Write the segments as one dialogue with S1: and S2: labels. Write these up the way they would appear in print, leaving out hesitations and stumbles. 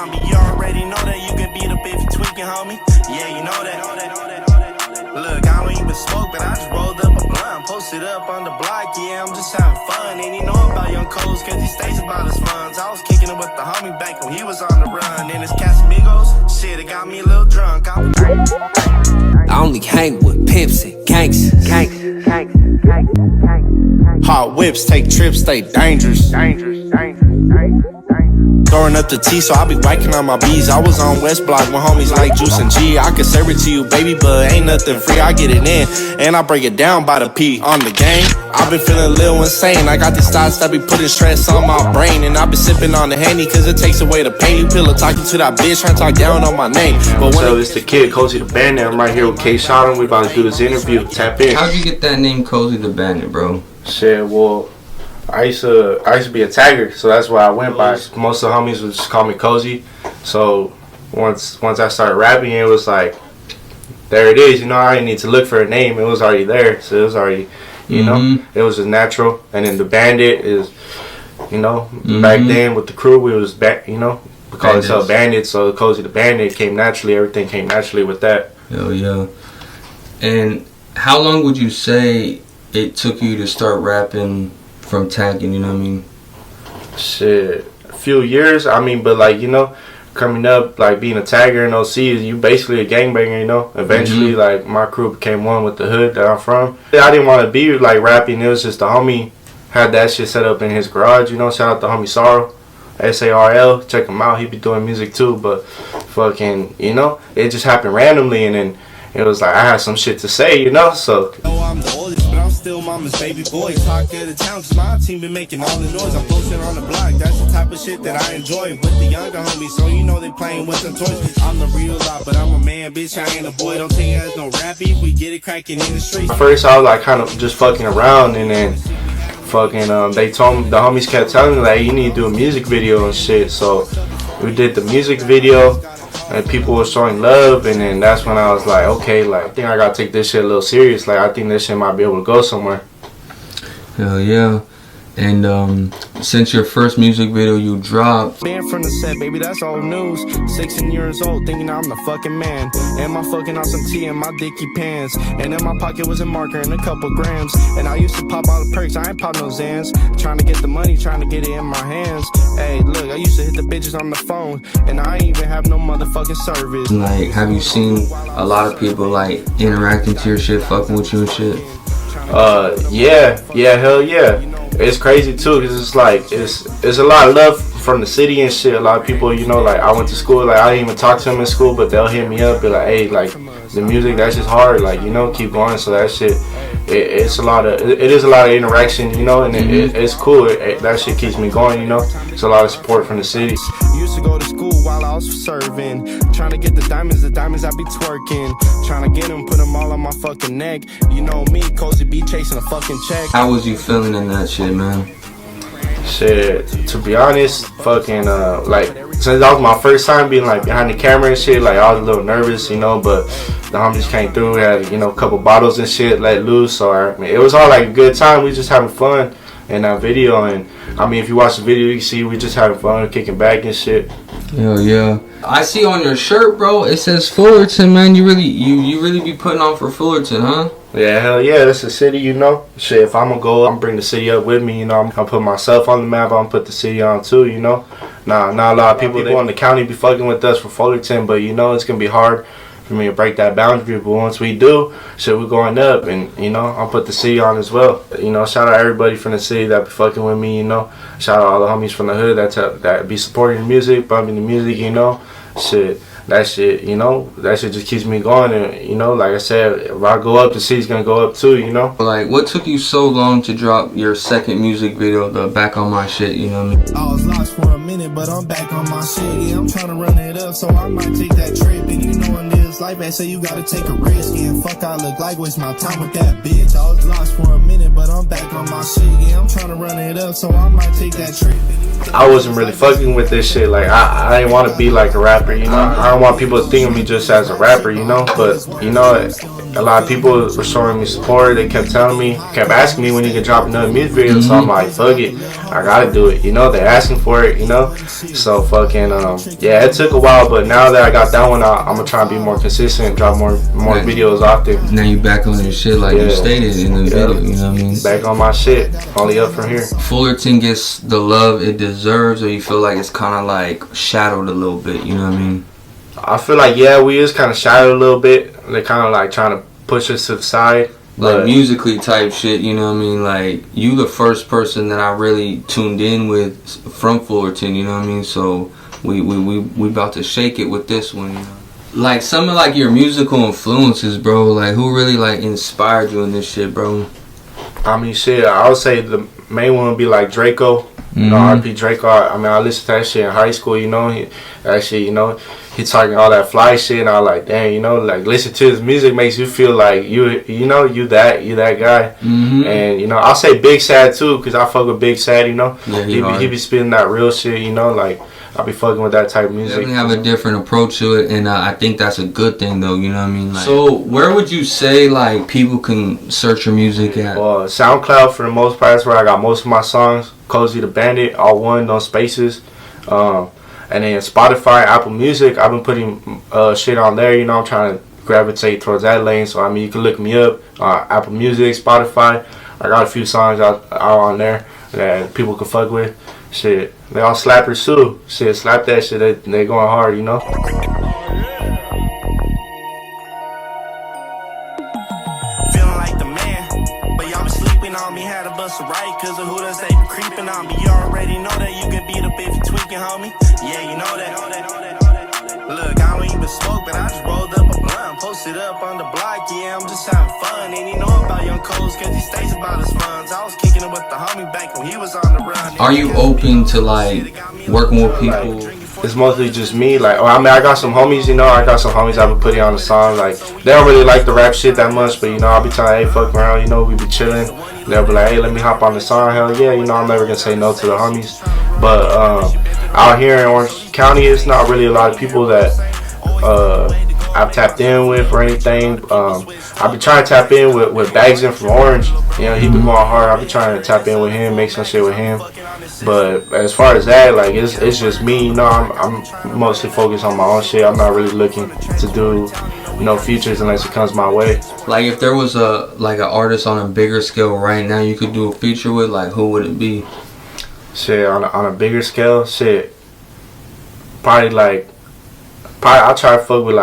S1: zombie. You already know that you can beat up if you tweaking, homie. Yeah, you know that. Look, I don't even smoke, but I just rolled up a blunt, posted up on the block. Yeah, I'm just having fun. And you know about young Kozy, cause he stays about his funds. I was kicking it with the homie back when he was on the run. And his Casamigos, shit, it got me a little drunk.
S2: I only hang with pimps and gangsters.
S3: Hot whips, take trips, stay dangerous. Throwing up the T, so I be whacking on my B's. I was on West Block with homies like Juice and G. I can serve it to you, baby, but ain't nothing free. I get it in, and I break it down by the P. On the game, I've been feeling a little insane. I got these thoughts that be putting stress on my brain. And I been sipping on the Henny, cause it takes away the pain. You pillow talking to that bitch, trying to talk down on my name. But
S4: so it's the kid, Kozy the Bandit. I'm right here with K Shot. We about to do this interview. Tap in.
S5: How'd you get that name, Kozy the Bandit, bro?
S4: Shit, well, I used to be a tagger, so that's what I went by. Most of the homies would just call me Kozy. So once I started rapping, it was like, there it is. You know, I didn't need to look for a name. It was already there. So it was already, you know, it was just natural. And then the Bandit is, you know, back then with the crew, we was back, you know, we call ourselves Bandits. So Kozy the Bandit came naturally. Everything came naturally with that.
S5: Hell yeah. And how long would you say it took you to start rapping from tagging, you know what I mean?
S4: Shit, a few years. I mean, but like, you know, coming up, like being a tagger in OC, you basically a gangbanger, you know. Eventually, like my crew became one with the hood that I'm from. I didn't want to be like rapping. It was just the homie had that shit set up in his garage, you know. Shout out to homie Sarl, SARL. Check him out. He be doing music too, but fucking, you know, it just happened randomly, and then it was like I had some shit to say, you know. So
S1: I'm the oldest, but I'm still mama's baby boy. Talk of the town, cause my team been making all the noise. I'm posting on the block, that's the type of shit that I enjoy. With the younger homies, so you know they playing with some toys. I'm the real lot, but I'm a man, bitch, I ain't a boy. Don't take it as no rappy, we get it cracking in the streets.
S4: First I was like kind of just fucking around, and then fucking they told me, the homies kept telling me like, you need to do a music video and shit. So we did the music video, and people were showing love, and then that's when I was like, okay, like, I think I gotta take this shit a little serious. Like, I think this shit might be able to go somewhere.
S5: Hell yeah. And since your first music video you dropped,
S1: Man from the set, baby, that's old news. 16 years old, thinking I'm the fucking man. And my fucking on some tea in my dicky pants. And in my pocket was a marker and a couple grams. And I used to pop all the perks, I ain't pop no Zans. Trying to get the money, trying to get it in my hands. Hey, look, I used to hit the bitches on the phone, and I ain't even have no motherfucking service.
S5: like, have you seen a lot of people like interacting to your shit, fucking with you and shit?
S4: Yeah, hell yeah. It's crazy too, cause it's like it's a lot of love from the city and shit. A lot of people, you know, like I went to school, like I didn't even talk to them in school, but they'll hit me up, be like, hey, like the music, that's just hard, like, you know, keep going. So that shit, it is a lot of interaction, you know, and it's cool. That shit keeps me going, you know. It's a lot of support from the city.
S1: Used to go to school while I was serving, trying to get the diamonds I be twerking, trying to get them, put them all on my fucking neck. You know me, Kozy be chasing a fucking check.
S5: How was you feeling in that shit, man?
S4: Shit, to be honest, fucking like, since that was my first time being like behind the camera and shit, like I was a little nervous, you know, but the homies came through, had, you know, a couple bottles and shit let loose. So I mean, it was all like a good time. We just having fun in that video, and I mean, if you watch the video, you can see we just having fun, kicking back and shit.
S5: Hell yeah. I see on your shirt, bro, it says Fullerton, man. You really be putting on for Fullerton, huh?
S4: Yeah, hell yeah, that's the city, you know. Shit, if I'm gonna go, I'm gonna bring the city up with me, you know. I'm gonna put myself on the map, I'm gonna put the city on too, you know. Not a lot of people in the county be fucking with us for Fullerton, but you know, it's gonna be hard for me to break that boundary. But once we do, shit, we're going up, and you know, I'll put the city on as well. You know, shout out everybody from the city that be fucking with me, you know. Shout out all the homies from the hood that be supporting the music, bumping the music, you know. Shit, that shit, you know, that shit just keeps me going. And you know, like I said, if I go up, the city's gonna go up too, you know.
S5: Like, what took you so long to drop your second music video, the Back on My Shit, you know what I mean?
S1: I was lost for a minute, but I'm back on my shit. Yeah, I'm trying to run it up, so I might take that trip. And you know, this life, they say you gotta take a risk. Yeah, fuck I look like, waste my time with that bitch. I was lost for a minute, but I'm back on my shit. Yeah, I'm trying to run it up, so I might take that trip.
S4: I wasn't really fucking with this shit. Like, I didn't want to be like a rapper, you know. I don't want people to think of me just as a rapper, you know. But, you know, a lot of people were showing me support. They kept telling me, kept asking me when you can drop another music video. So I'm like, fuck it, I gotta do it, you know. They're asking for it, you know. So fucking, yeah, it took a while, but now that I got that one, I'm gonna try and be more consistent, drop more videos often.
S5: Now you back on your shit like you stated in the video, you know what I mean?
S4: Back on my shit, only up from here.
S5: Fullerton gets the love it deserves, or you feel like it's kind of like shadowed a little bit, you know what I mean?
S4: I feel like, yeah, we is kind of shadowed a little bit. They're kind of like trying to push us to the side.
S5: Like musically type shit, you know what I mean? Like, you the first person that I really tuned in with from Fullerton, you know what I mean? So we about to shake it with this one, you know? Like, some of like your musical influences, bro, like who really like inspired you in this shit, bro?
S4: I mean, shit, I would say the main one would be like Draco. You know, RP Draco. I mean, I listened to that shit in high school, you know. That shit, you know, he talking all that fly shit, and I was like, damn, you know, like, listen to his music makes you feel like you know, you that guy. And, you know, I'll say Big Sad too, because I fuck with Big Sad, you know. Yeah, he be spitting that real shit, you know, like, I'll be fucking with that type of music.
S5: Definitely have a different approach to it, and I think that's a good thing, though, you know what I mean? Like, so, where would you say, like, people can search your music at?
S4: SoundCloud, for the most part, that's where I got most of my songs. Kozy The Bandit, all one, no spaces. And then Spotify, Apple Music, I've been putting shit on there, you know. I'm trying to gravitate towards that lane, so, I mean, you can look me up, Apple Music, Spotify. I got a few songs out on there that people can fuck with. Shit, they all slappers too. Shit, slap that shit, they going hard, you know.
S1: Feeling like the man, but y'all been sleeping on me. Had a bust a right, cause of who does they been creeping on me. You already know that you can beat up if you tweaking, homie. Yeah, you know that. Look, I don't even smoke, but I just rolled up a blunt, posted up on the block. Yeah, I'm just having fun. And he know about Young Coles, cause he stays about his funds. I was kicking it with the homie back when he was on the run.
S5: Are you open to like working with people?
S4: It's mostly just me. Like, I mean, I got some homies, you know. I got some homies I've been putting on the song. Like, they don't really like the rap shit that much, but you know, I'll be telling, hey, fuck around, you know, we be chilling. They'll be like, hey, let me hop on the song. Hell yeah, you know, I'm never gonna say no to the homies. But out here in Orange County, it's not really a lot of people that I've tapped in with or anything. I've been trying to tap in with Bags in from Orange. You know, he been going hard. I've been trying to tap in with him, make some shit with him. But as far as that, like, it's just me, you know. I'm mostly focused on my own shit. I'm not really looking to do, you know, features unless it comes my way.
S5: Like, if there was an artist on a bigger scale right now you could do a feature with, like, who would it be?
S4: Shit, on a bigger scale, shit, probably I'll try to fuck with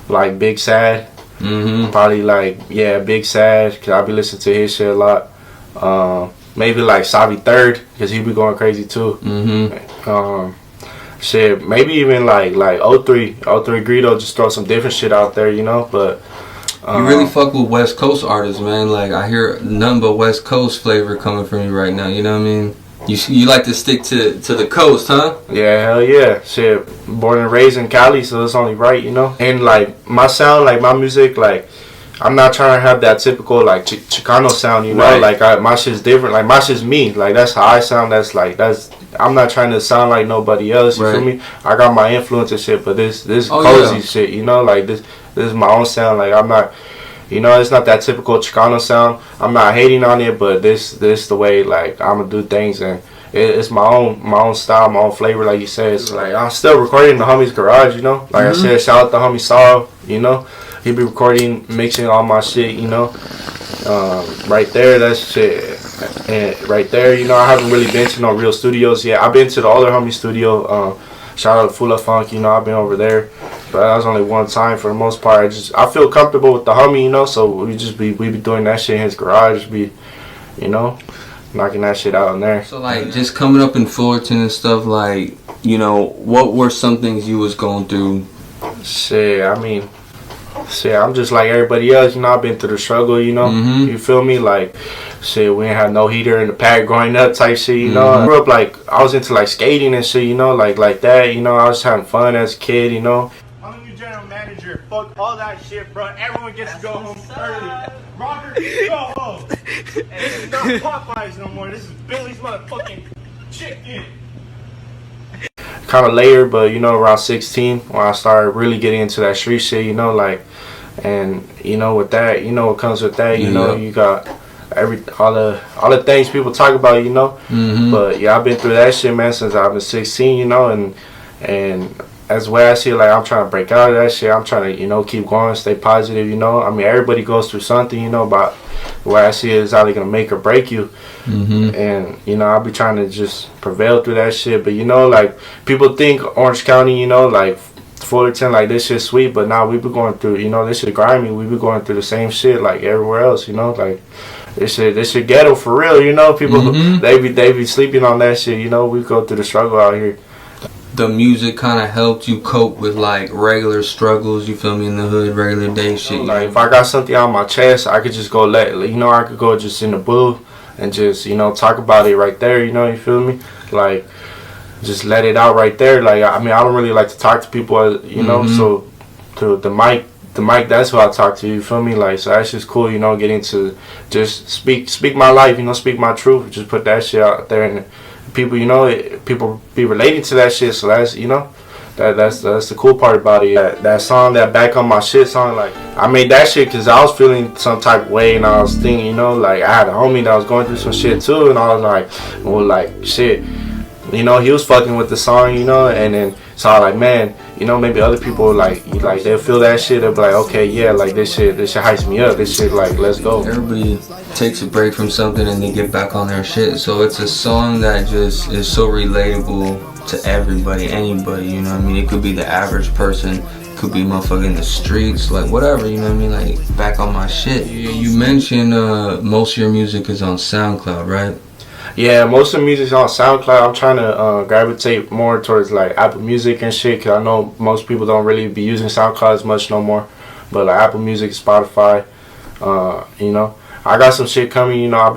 S4: like Big Sad. Probably like, yeah, Big Sad, cause I'll be listening to his shit a lot. Maybe like Savi Third, cause he be going crazy too. Shit, maybe even like 03 Greedo, just throw some different shit out there, you know. But
S5: you really fuck with West Coast artists, man. Like, I hear nothing but West Coast flavor coming from you right now, you know what I mean? You like to stick to the coast, huh?
S4: Yeah, hell yeah. Shit, born and raised in Cali, so it's only right, you know? And, like, my sound, like, my music, like, I'm not trying to have that typical, like, Chicano sound, you know? Right. Like, my shit's different. Like, my shit's me. Like, that's how I sound. I'm not trying to sound like nobody else, you feel me? I got my influence and shit, but this Kozy shit, you know? Like, this is my own sound. Like, I'm not... You know, it's not that typical Chicano sound. I'm not hating on it, but this the way, like, I'm gonna do things, and it's my own style, my own flavor, like you said. It's like, I'm still recording in the homie's garage, you know. Like I said, shout out to homie Sorrow, you know. He be recording, mixing all my shit, you know. Right there, that's shit. And right there, you know, I haven't really been to no real studios yet. I've been to the other homie studio. Shout out to Fullerton, you know, I've been over there. But that was only one time for the most part. I feel comfortable with the homie, you know, so we be doing that shit in his garage, be, you know, knocking that shit out in there.
S5: So, like, just coming up in Fullerton and stuff, like, you know, what were some things you was going through?
S4: Shit, I mean, I'm just like everybody else, you know. I've been through the struggle, you know. You feel me? Like, shit, we ain't had no heater in the pack growing up type shit, you know. I grew up, like, I was into, like, skating and shit, you know, like that, you know. I was having fun as a kid, you know.
S1: I'm the new general manager
S4: Roger, fuck all that shit, bro. Everyone gets to go home early. Roger, go home. And this is not Popeyes no more. This is Billy's motherfucking chicken. Kind of later, but you know, around 16, when I started really getting into that street shit, you know, like, and you know, with that, you know, what comes with that, you know, you got all the things people talk about, you know. But yeah, I've been through that shit, man, since I've been 16, you know, and as the way I see it, like, I'm trying to break out of that shit. I'm trying to, you know, keep going, stay positive, you know. I mean, everybody goes through something, you know, but the way I see it is either gonna make or break you. And you know, I'll be trying to just prevail through that shit. But you know, like, people think Orange County, you know, like Fullerton, like, this shit's sweet, but now we be going through, you know, this shit grimy. We be going through the same shit like everywhere else, you know, like. This shit ghetto for real, you know. People they be sleeping on that shit, you know. We go through the struggle out here.
S5: The music kind of helped you cope with like regular struggles, you feel me, in the hood, regular day shit.
S4: Like, if I got something on my chest, I could just go I could go just in the booth and just, you know, talk about it right there, you know, you feel me? Like, just let it out right there. Like, I mean, I don't really like to talk to people, you know, so to the mic, that's who I talk to, you feel me? Like, so that's just cool, you know, getting to just speak my life, you know, speak my truth, just put that shit out there, and people, you know, people be relating to that shit, so that's, you know, that's the cool part about it. That song, that Back on My Shit song, like, I made that shit because I was feeling some type of way, and I was thinking, you know, like, I had a homie that was going through some shit too, and I was like, well, like, shit, you know, he was fucking with the song, you know, and then so I was like, man, you know, maybe other people like they'll feel that shit, they'll be like, okay, yeah, like, this shit hypes me up, this shit, like, let's go.
S5: Everybody takes a break from something and they get back on their shit, so it's a song that just is so relatable to everybody, anybody, you know what I mean? It could be the average person, it could be motherfucker in the streets, like, whatever, you know what I mean? Like, back on my shit. You mentioned most of your music is on SoundCloud, right?
S4: Yeah, most of the music's on SoundCloud. I'm trying to gravitate more towards like Apple Music and shit, cause I know most people don't really be using SoundCloud as much no more. But like Apple Music, Spotify, you know, I got some shit coming. You know, I'm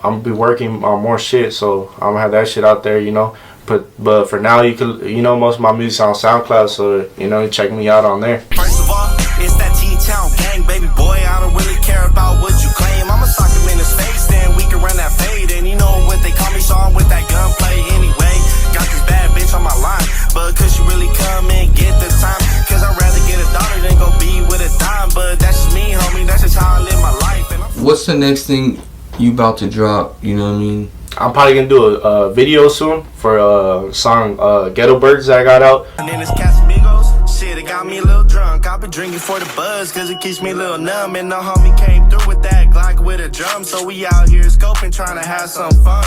S4: gonna be working on more shit, so I'm gonna have that shit out there. You know, but for now, you could, you know, most of my music's on SoundCloud, so you know, check me out on there.
S6: First of all, it's that T-Town gang, baby boy. I don't really care about what you claim. I'ma sock him in his face, then we can run that fade. And you know what they call me, so I'm with that gunplay anyway. Got this bad bitch on my line, but could she really come and get the time? Cause I'd rather get a daughter than go be with a dime. But that's just me, homie, that's just how I live my life. And
S5: what's the next thing you about to drop, you know what I mean?
S4: I'm probably gonna do a video soon for a song, Ghetto Birds, that I got out.
S6: And then it's Casamigos. Shit, it got me a little drunk. I've been drinking for the buzz, cause it keeps me a little numb. And the homie came through with that Glock with a drum. So we out here scoping, trying to have some fun.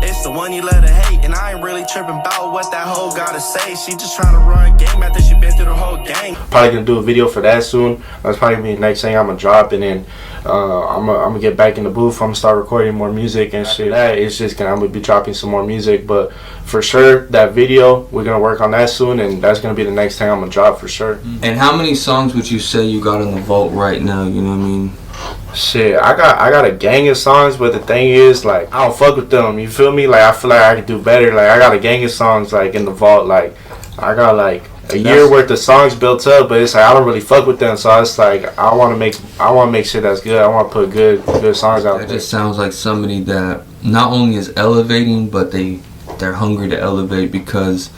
S6: It's the one you love to hate. And I ain't really tripping about what that hoe gotta say. She just trying to run game after she been through the whole game.
S4: Probably gonna do a video for that soon. That's probably gonna be the next thing I'm gonna drop. And then I'm gonna get back in the booth. I'm gonna start recording more music and shit. That it's just I'm gonna be dropping some more music. But for sure, that video, we're gonna work on that soon, and that's gonna be the next thing I'm gonna drop for sure.
S5: And how many songs would you say you got in the vault right now, you know what I mean?
S4: Shit, I got a gang of songs, but the thing is, like, I don't fuck with them, you feel me? Like, I feel like I could do better. Like, I got a gang of songs, like, in the vault. Like, I got, like, a year worth of songs built up, but it's like I don't really fuck with them, so it's like I want to make shit that's good. I want to put good songs out there.
S5: That just sounds like somebody that not only is elevating, but they're hungry to elevate, because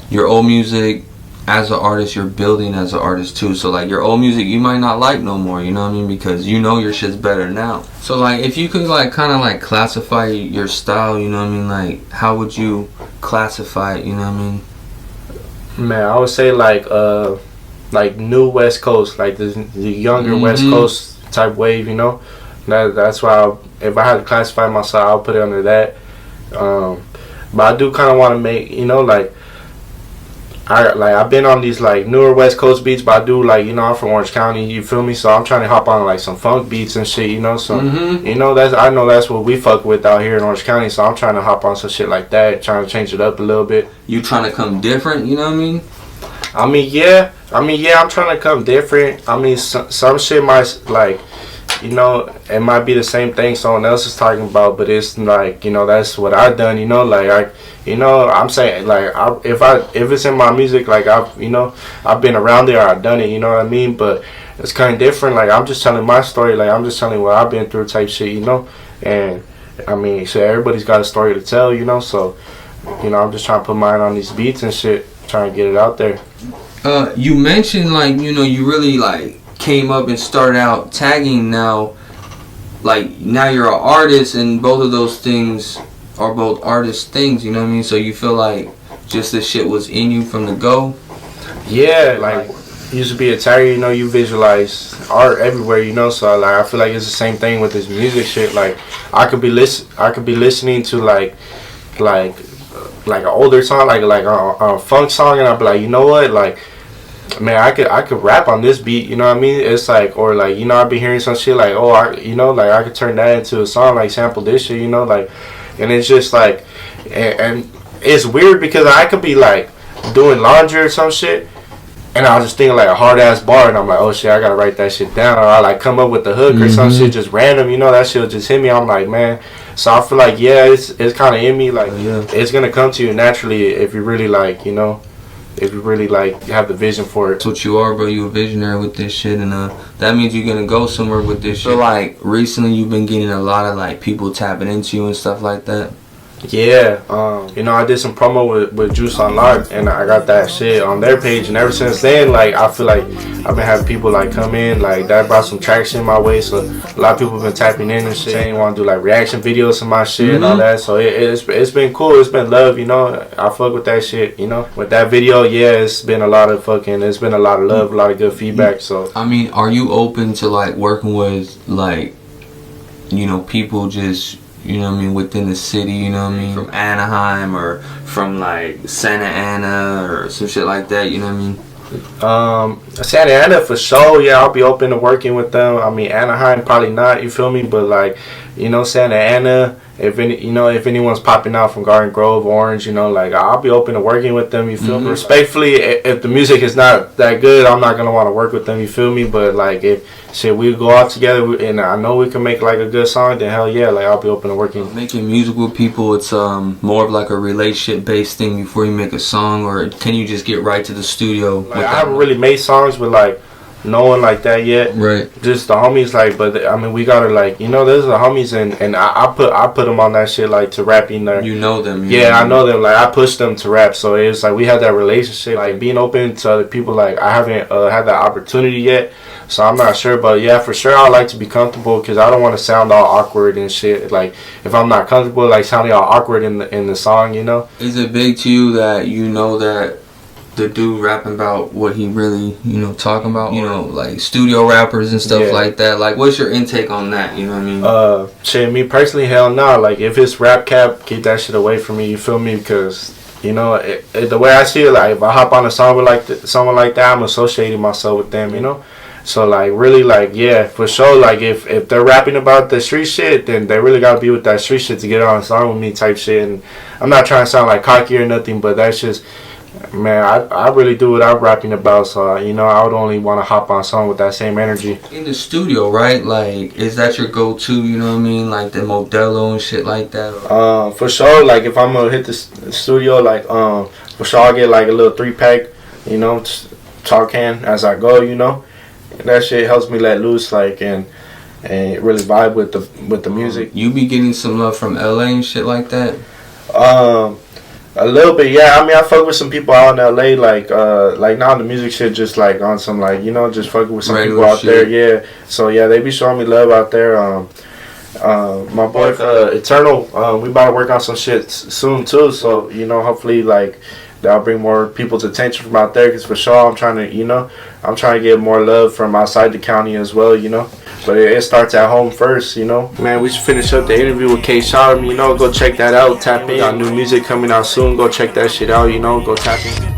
S5: your old music, as an artist, you're building as an artist too. So like your old music you might not like no more, you know what I mean, because you know your shit's better now. So like if you could like kind of like classify your style, you know what I mean, like how would you classify it, you know what I mean?
S4: Man, I would say like new West Coast, like the younger West Coast type wave, you know. That's why if I had to classify myself, I'll put it under that. But I do kind of want to make, you know, like I've been on these like newer West Coast beats, but I do like, you know, I'm from Orange County, you feel me? So I'm trying to hop on like some funk beats and shit, you know. So you know, I know that's what we fuck with out here in Orange County. So I'm trying to hop on some shit like that, trying to change it up a little bit.
S5: You trying to come different, you know what I mean?
S4: I mean, yeah, I'm trying to come different. I mean, some shit might like, you know, it might be the same thing someone else is talking about, but it's like, you know, that's what I've done, you know, like you know, I'm saying, like, if it's in my music, like, you know, I've been around there, I've done it, you know what I mean, but it's kind of different, like, I'm just telling my story, like, I'm just telling what I've been through type shit, you know, and, I mean, so everybody's got a story to tell, you know, so, you know, I'm just trying to put mine on these beats and shit, trying to get it out there.
S5: You mentioned, like, you know, you really, like, came up and started out tagging. Now, like, now you're an artist, and both of those things are both artist things, you know what I mean? So you feel like just this shit was in you from the go?
S4: Yeah, like, used to be a tagger, you know, you visualize art everywhere, you know, so like I feel like it's the same thing with this music shit. Like, I could be listening to like an older song, like a funk song, and I'd be like, you know what, like, man, I could rap on this beat, you know what I mean? It's like, or like, you know, I'd be hearing some shit like, oh, you know, like, I could turn that into a song, like, sample this shit, you know, like, and it's just like, and it's weird because I could be like doing laundry or some shit, and I was just thinking like a hard ass bar, and I'm like, oh shit, I gotta write that shit down, or I like come up with the hook or some shit just random, you know, that shit'll just hit me. I'm like, man, so I feel like, yeah, it's kind of in me, like, it's gonna come to you naturally if you really like, you know, if you really like have the vision for it.
S5: That's what you are, bro. You a visionary with this shit, and that means you're gonna go somewhere with this shit. So like recently, you've been getting a lot of like people tapping into you and stuff like that.
S4: Yeah, you know, I did some promo with Juice Unlocked, and I got that shit on their page, and ever since then, like, I feel like I've been having people like come in, like, that brought some traction my way, so a lot of people have been tapping in and shit, saying want to do like reaction videos to my shit and all that, so it's been cool, it's been love, you know, I fuck with that shit, you know, with that video, yeah, it's been a lot of love, a lot of good feedback, so.
S5: I mean, are you open to like working with like, you know, people just, you know what I mean, within the city, you know what I mean, from Anaheim or from like Santa Ana or some shit like that, you know what I mean?
S4: Santa Ana for sure, yeah, I'll be open to working with them. I mean, Anaheim probably not, you feel me, but like, you know, Santa Ana, if anyone's popping out from Garden Grove, Orange, you know, like, I'll be open to working with them, you feel me? Respectfully, if the music is not that good, I'm not gonna want to work with them, you feel me? But like, if shit, we go out together and I know we can make like a good song, then hell yeah, like, I'll be open to working.
S5: Making music with people, it's more of like a relationship based thing before you make a song, or can you just get right to the studio?
S4: Like, I haven't really made songs with like no one like that yet.
S5: Right.
S4: Just the homies, like, but I mean, we gotta like, you know, there's the homies, and I put them on that shit, like, to rap in there.
S5: You know them.
S4: I know them. Like, I push them to rap, so it's like we have that relationship, like being open to other people. Like, I haven't had that opportunity yet, so I'm not sure. But yeah, for sure, I like to be comfortable because I don't want to sound all awkward and shit. Like, if I'm not comfortable, like sounding all awkward in the song, you know.
S5: Is it big to you that you know that the dude rapping about what he really, you know, talking about, you know, like studio rappers and stuff like that? Like, what's your intake on that, you know what I mean?
S4: Shit, me personally, hell no. Like, if it's rap cap, keep that shit away from me, you feel me? Because, you know, the way I see it, like, if I hop on a song with like someone like that, I'm associating myself with them, you know? So, like, really, like, yeah, for sure, like, if they're rapping about the street shit, then they really gotta be with that street shit to get on a song with me type shit. And I'm not trying to sound like cocky or nothing, but that's just, man, I really do what I'm rapping about, so, you know, I would only want to hop on a song with that same energy.
S5: In the studio, right? Like, is that your go-to, you know what I mean? Like the Modelo and shit like that?
S4: For sure, like, if I'm gonna hit the studio, like, for sure I'll get like a little 3-pack, you know, talk can as I go, you know. And that shit helps me let loose, like, and really vibe with the music.
S5: You be getting some love from LA and shit like that?
S4: A little bit, yeah. I mean, I fuck with some people out in LA, like now the music shit, just like on some, like, you know, just fucking with some regular people out shit there, yeah. So yeah, they be showing me love out there. My boy Eternal, we about to work on some shit soon too. So, you know, hopefully, like, that'll bring more people's attention from out there. Cause for sure, I'm trying to get more love from outside the county as well, you know. But it starts at home first, you know. Man, we should finish up the interview with K Shot, you know. Go check that out. Tap in. Got new music coming out soon. Go check that shit out, you know. Go tap in.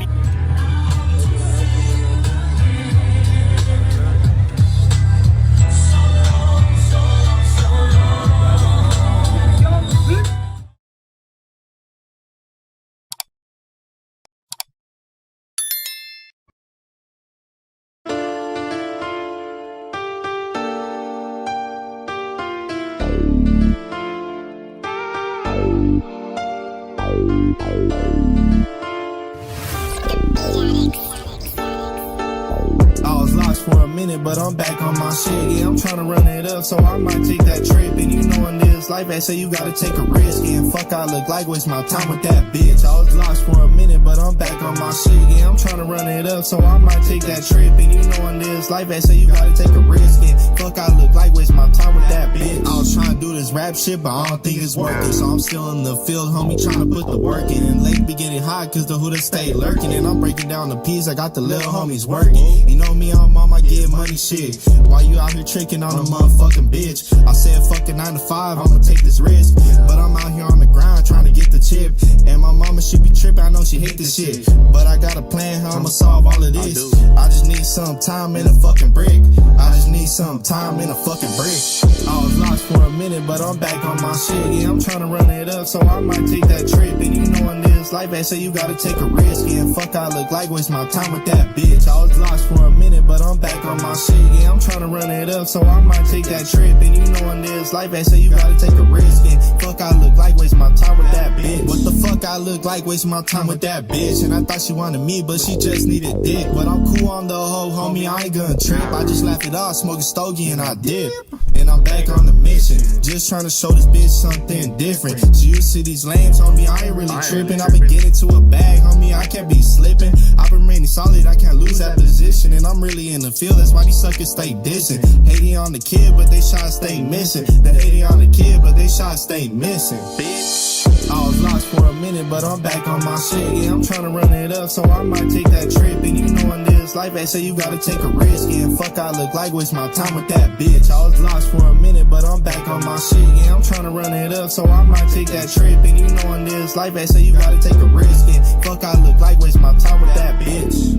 S1: minute, but I'm back on my shit. Yeah, I'm tryna run it up, so I might take that trip. And you know in this life, they say you gotta take a risk. Yeah, fuck I look like, waste my time with that bitch. I was lost for a minute, but I'm back on my shit. Yeah, I'm tryna run it up, so I might take that trip. And you know in this life, they say you gotta take a risk. Yeah, fuck I look like, waste my time with that bitch. I was tryna do this rap shit, but I don't think it's working. So I'm still in the field, homie, tryna put the work in. And late be getting hot, cause the hooders stay lurking. And I'm breaking down the peas, I got the little homies working. You know me, I'm on my get money shit. Why you out here tricking on a motherfucking bitch? I said fucking 9 to 5, I'ma take this risk. But I'm out here on the grind trying to get the chip. And my mama should be tripping, I know she hate this shit. But I got a plan how I'ma solve all of this. I just need some time in a fucking brick. I just need some time in a fucking brick. I was lost for a minute, but I'm back on my shit. Yeah, I'm tryna run it up, so I might take that trip. And you know in this life, they say you gotta take a risk. Yeah, fuck I look like, waste my time with that bitch. I was lost for a minute, but I'm back on my shit. Yeah, I'm tryna run it up, so I might take that trip. And you know in this life, they say you gotta take a risk. Yeah, fuck I look like, waste my time with that bitch. What the fuck I look like, waste my time with that bitch? And I thought she wanted me, but she just needed dick. But I'm cool on the whole, homie, I ain't gonna trip. I just laugh it off, smoke a stogie and I dip. And I'm back on the mission, just trying to show this bitch something different. So you see these lames, homie, I ain't really tripping. I've been getting to a bag, homie, I can't be slipping. I've been remaining solid, I can't lose that position. And I'm really in the field, that's why these suckers stay dissing. Hating on the kid, but they shots stay missing. They hating on the kid, but they shots stay missing. Bitch, I was lost for a minute, but I'm back on my shit. Yeah, I'm tryna run it up, so I might take that trip. And you know in this life, they say you gotta take a risk. Yeah, fuck I look like, waste my time with that bitch. I was lost for a minute, but I'm back on my shit. Yeah, I'm tryna run it up, so I might take that trip. And you know in this life, they say you gotta take a risk. Yeah, fuck I look like, waste my time with that bitch.